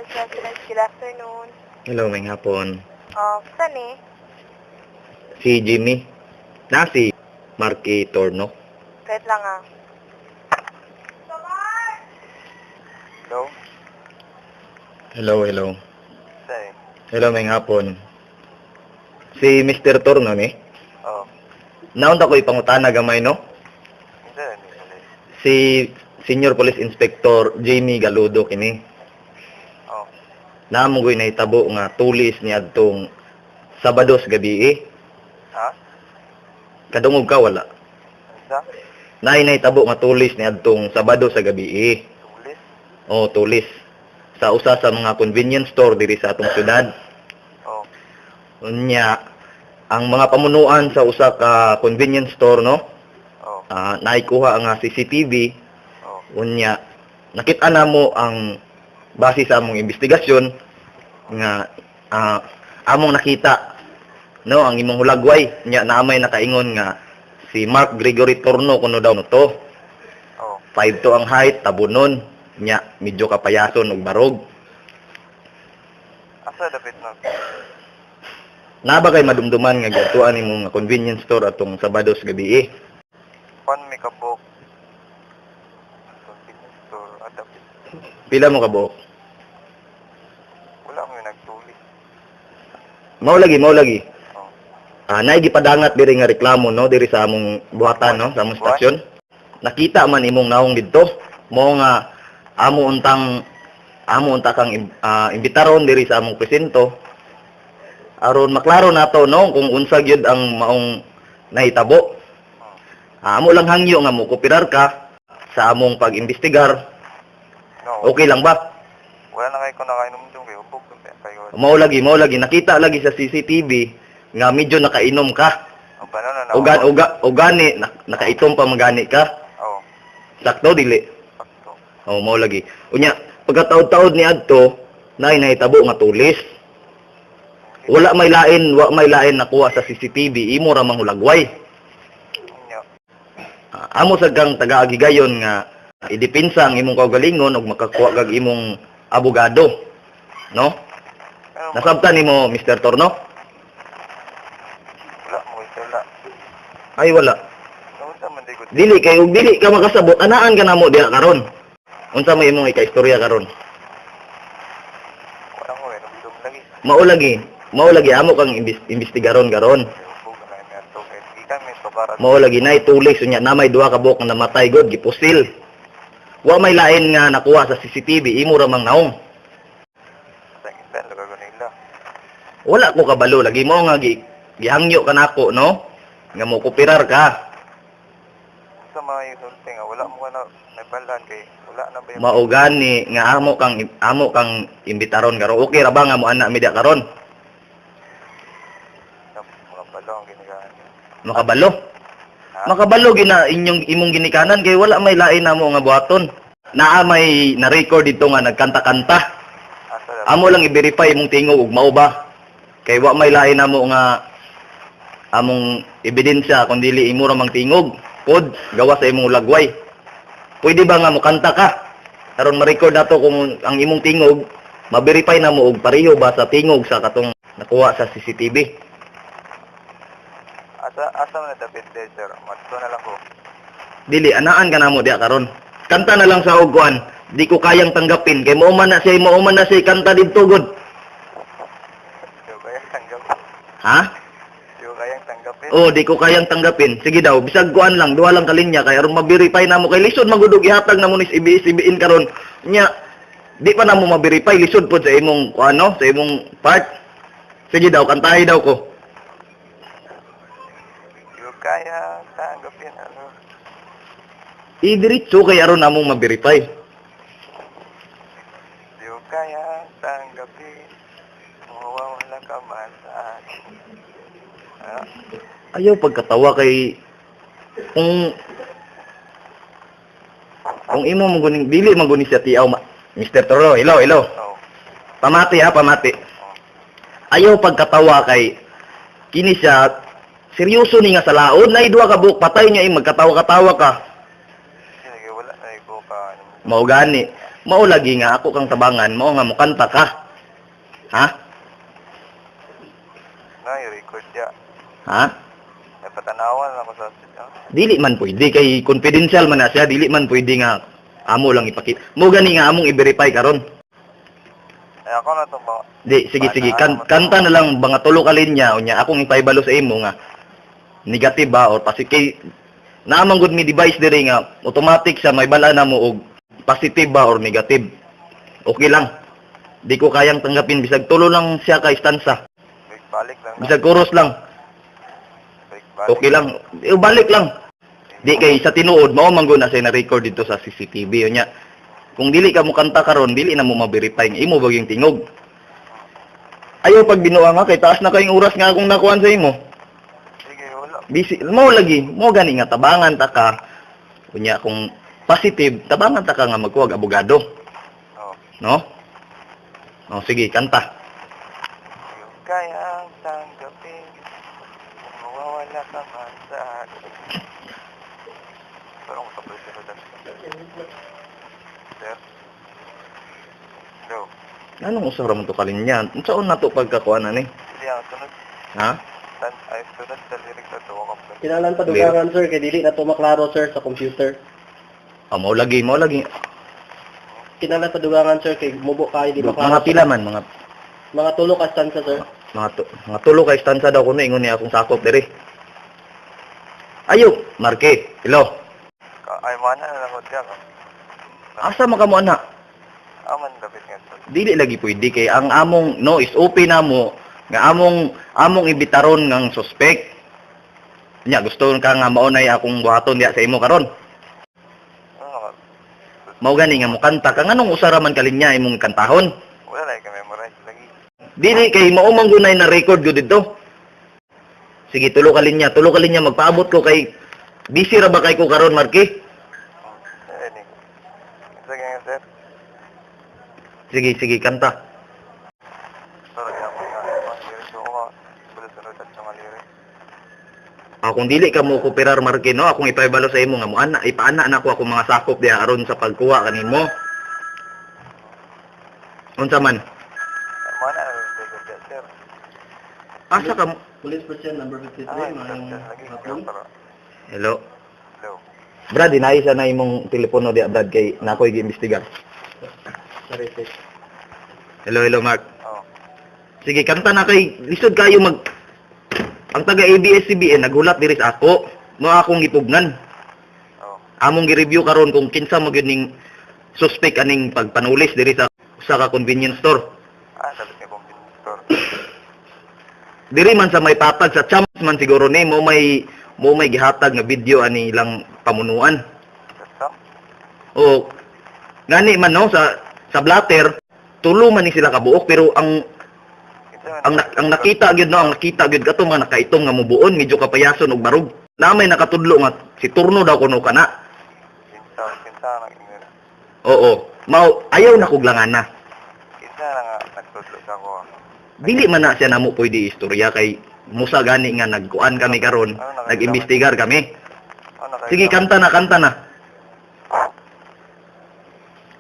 President. Good afternoon. Hello, may hapon. Saan eh? Si Jimmy. Si Marky Torno. Wait lang ah. Hello? Hello. Say. Hello, may hapon. Si Mr. Torno ni? Oh. Naunta ko ipangutana gamay, no? Hindi. Si Senior Police Inspector Jamie Galudo kini. Oh. Namo ko'y nahitabo nga tulis niya adtong Sabados gabi Ha? Kadungog ka wala. Isa? Nahitabo nga tulis niya adtong Sabado sa gabi Tulis? Oh, tulis. Sa usa sa mga convenience store diri sa atong syudad. Oh. Unya, ang mga pamunuan sa usa ka convenience store, no? Oh. Naikuha ang CCTV. Oh. Unya, nakita na mo ang base sa among investigasyon nga among nakita, no, ang imong hulagway nya naamay nakaingon nga si Mark Gregory Torno kuno daw no to. Oh. 5 to ang height, tabunon, nya medyo kapayason ug barog. Asa dapat na? Naba kay madumduman nga gatuan nimo nga convenience store atong Sabados gabi Pan may kabok. Convenience store. Dapat. Pila mo ka buok? Wala mo yung nagtulis. Mao lagi. Oh. Naay gipadangat diri nga reklamo, no, diri sa among buhatan, no, sa among stasyon. Nakita man imong naong didto mo nga amo unta kang imbitaron diri sa among presinto aron maklaro nato, no, kung unsa gyud ang maong nahitabo. Amo lang hangyo nga mo kopirar ka sa among pag-imbestigar. No. Okay lang ba? Wala na kayo kung nakainom dyan kayo. Hubog kung kayo. Mao lagi nakita lagi sa CCTV nga medyo nakainom ka. Ang paano na Ugani nakaitom pa magani ka. Oh. Sakto dili. Sakto. Oh, mao lagi. Unya, pagkataod-taod ni adto, nahitabo nga tulis. Wa may lain nakuha sa CCTV, imo ra manghulagway. Inyo. Amo sad kang taga-agigayon nga idepensa ang imong kaugalingon ug makakuha kag imong abogado. No? Pero Nasabtan nimo, Mr. Torno? wala mo wala. Ay wala. Unsa man di ko. Dili kay ug dili ka makasabot, anaan ka namo diha karon. Unsa may imong ikaistorya karon? Wala mo eh. Nabidom lagi. Mao lagi amo kang imbestigaron karon. Hubog na kayo ato. Kaya di kami sokaran. Mao lagi nay tulis unya na may duha ka buok nga namatay god gipusil. Wa may lain nga nakuha sa CCTV, imo ra mang naong. Sa intan, lugar ko nila. Wala ko kabalo lagi mo nga gihangyo ka nako, no? Nga mo kopirar ka. Sa mga isulti nga, wala mo ka na nagbalan kay wala na ba yung Mao gani nga amo kang imbitaron karon. Okay ra ba nga mo ana media karon? mga balong ginagaan niya? Makabalo. Ha? Makabalo gina imong ginikanan kay wala may lain namo nga buhaton. Naa may na-record dito nga nagkanta-kanta. Asa na? Amo lang i-verify imong tingog ug mao ba? Kay wa may lain namo nga among ebidensya kun dili imo ra mang tingog pod gawa sa imong lagway. Pwede ba nga mo kanta ka? Karon ma-record nato kung ang imong tingog ma-verify na mo og pareho ba sa tingog sa katong nakuha sa CCTV. Asa man na dapat day, sir? Matso na lang ko. Dili anaan ka namo diha karon. Kanta na lang sa ugwan. Di ko kayang tanggapin kay mao man na siya kanta didto god. Di ko kayang tanggapin. Ha? Di ko kayang tanggapin. Oh, di ko kayang tanggapin. Sige daw, bisag kuan lang, duha lang kalinya kay aron ma-verify namo kay lisod magudog ihatag namo ni CBS-CBN karon. Nya di pa namo ma-verify lisod pod sa imong kuano, sa imong part. Sige daw, kantahi daw ko. Di ko kayang tanggapin. Ano? Idiretso kay aron namong ma-verify. Di ko kayang tanggapin. Mawawala ka man sa akin. Ah, Ayaw pagkatawa kay kung imo maguning dili maguni siya tiaw Mr. Toro, hello. oh. Pamati. Oh. Ayaw pagkatawa kay kini siya seryoso ni nga sa laod na duha ka buok patay niya magkatawa-katawa ka. Sige, wala na ko ka. Mao gani. Mao lagi nga ako kang tabangan, mao nga mukanta ka. Ha? Na, i-record ya. Ha? Napatanawan ako sa sityo. Dili man pwede kay confidential man na siya, dili man pwede nga amo lang ipakita. Mo gani nga among i-verify karon. Eh, ako na itong mga... Di, sige, kanta na lang mga tulo ka linya unya akong ipaibalo sa imo nga negative ba or positive. Naamang good mi device diri nga automatic sa may bala na mo og positive ba or negative. Okay lang. Di ko kayang tanggapin bisag tulo lang siya ka istansa. Balik lang na. Bisag chorus lang. Balik. Okay lang. Balik lang. Di kay sa tinuod mao man gud na say na record dito sa CCTV unya. Kung dili ka mo kanta karon, dili na mo ma-verify nga imo baging tingog. Ayaw pag binuang nga kay taas na kayong oras nga akong nakuan sa imo. Sige, wala. Busy mo lagi, mo gani nga tabangan ta ka. Unya kung positive, tabangan ta ka nga magkuwag abogado, Oh. no? Oh, sige, kanta. Yung kayang tanggapin, kung mawawala ka man sa akin. Parang ko sa sunod. Sir? Hello? Anong usara mo to kalinya? Unsaon na to pagkakuan ani? Hindi ang sunod. Ha? Ay, sunod sa lyrics na to. Kinalan pa dugangan sir, kay dili na to maklaro sir sa computer. Oh, mo lagi, mo lagi. Kinalan pa dugangan sir, kay mubo kayo di maklaro. Mga pila man, Mga tulo ka stanza sir. mga tulo ka istansa daw kuno ingon ni akong sakop diri. Ayo, Marke. Hello. Ay, mana na lang ka. Asa man kamo ana? Aman dapat nga sir. Dili lagi pwede kay ang among no is open na mo nga among ibitaron ngang suspect. Nya gusto ka nga maunay akong buhaton diya sa imo karon. Ano nga? Mao gani nga mo kanta ka nganong usara man kalinya imong kantahon. Wala na i-memorize lagi. Dili kay mao man gunay na record gyud dito. Sige tulo ka linya magpaabot ko kay busy ra ba kay ko karon Marky? Ini. Sige nga sir. Sige kanta. Sorry ako nga. Mga lyrics ko. Sunod at mga lyrics. Kung dili ka mo kooperar Marky no, akong ipaibalo sa imo nga mo ana ipaana na ako mga sakop diha aron sa pagkuha kanimo. Unsa man? Mana na lang sir. Asa ka mo? Police person number 53, Ay, mayang lagi. hapon. Hello. Hello. Brad, inaisa na imong telepono diha Brad kay nakoy gi-imbestigar. Sorry sir. Hello, Mark. Oh. Sige, kanta na kay lisod kayo mag ang taga ABS-CBN naghulat diri sa ako, mo akong gipugnan. Oh. Among gi-review karon kung kinsa mo gyud ning suspect aning pagpanulis diri sa usa ka convenience store. Ah, dapat nga kong store. Diri man sa may patag sa champs man siguro ni mo may gihatag nga video ani ilang pamunuan. Sam? O ngani man no sa blatter tulo man ni sila kabuok pero ang nakita gyud no, ang nakita gyud kato nga nakaitom nga mubuon medyo kapayason og barog. Namay nakatudlo nga si turno daw kuno kana. Kinsa na email. Oo. Mao ayaw na kog langana. Kinsa na nga nagtudlo sa ko. Dili man na siya namo pwede istorya kay musa gani nga nagkuan kami karon, nag-imbestigar kami. Sige, kanta na.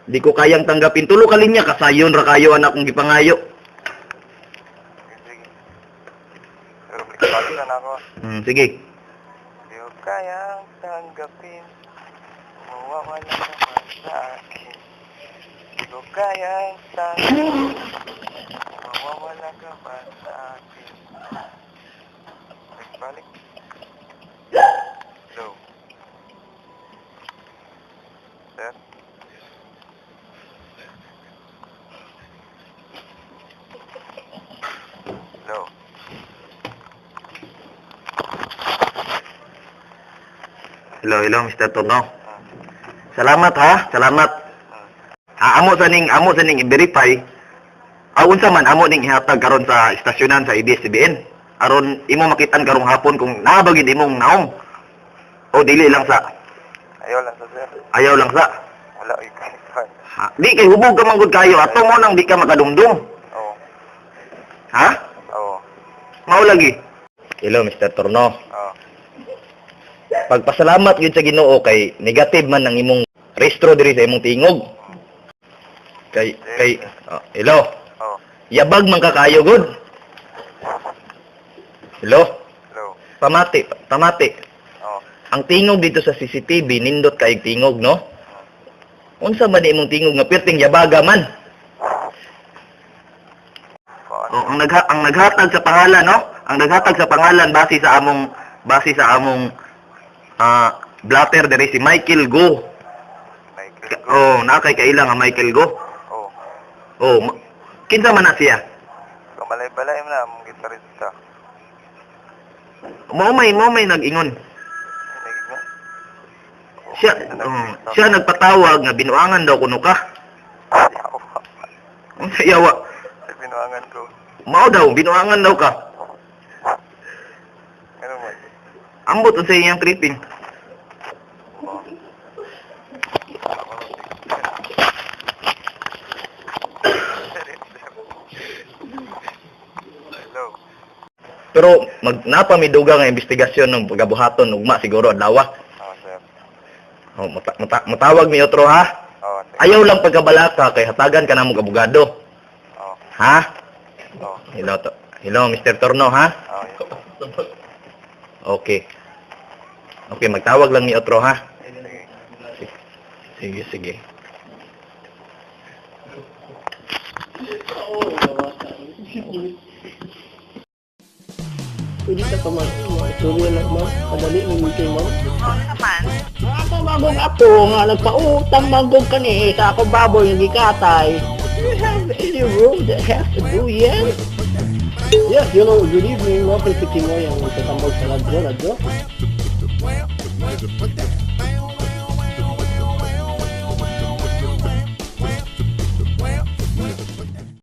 Di ko kayang tanggapin. Tulo ka linya, kasayon ra kayo anak kong gipangayo. Sige. Pero balikan ako. Sige. Di ko kayang tanggapin. Mawawala ka man sa akin. Di ko kayang tanggapin. Mawawala ka man sa akin. Nagbalik. Hello. Sir? Hello. Hello, Mr. Tono. Salamat ha, salamat. Amo sa ning i-verify. Unsa man amo ning ihatag karon sa istasyonan sa ABS-CBN. Aron imo makitan karong hapon kung naabagid imong naong. O dili lang sa Ayaw lang sa sir. ayaw lang sa. Wala ikaw. Di kay hubog ka man gud kayo ato mo nang di ka makadumdum. Oo. Ha? Oo. Mao lagi. Hello, Mr. Torno. Oo. Pagpasalamat gyud sa Ginoo kay negative man ang imong restro diri sa imong tingog. Hello. Oh, Yabag man ka kayo, good. Hello. hello. Pamati. Oh, Ang tingog dito sa CCTV, nindot kayong tingog, no? Unsa man imong tingog nga perting yabaga man? kuan. Oh, ang naghatag sa pangalan, no? Ang naghatag sa pangalan base sa among blatter diri si Michael Go. Michael. Oh, nakay kaila nga Michael Go. Oh, Oh, kinsa man na siya? kamalay-balay mo na mong gitarista. Mo may nag-ingon. Nagig mo? Siya nagpatawag nga binuangan daw kuno ka. Yawa. Unsa yawa? Sa binuangan ko. Mao daw binuangan daw ka. Ano mo? Ambot unsa iyang tripping. Oh. Hello. Pero napamiduga nga investigasyon ng pagabuhaton ugma siguro adlaw. Oh, sir. Oh, matawag mi otro ha. Oh, sige. Ayaw lang pagkabalaka kay hatagan ka na mong abogado. Oh, Ha? oh, Hello, Mr. Torno, ha? oh, yes. Okay. Okay, magtawag lang ni otro, ha? Sige. Sige. Pwede ka pa mag-istorya lang, ma'am. Kadali mo kay ma'am. Ako bagong apo nga nagpautang manggog kani sa ako baboy nga gikatay. Do you have any room that has to do yan? Yes, you know, good evening. Welcome to Timoy ang tatambag sa radyo.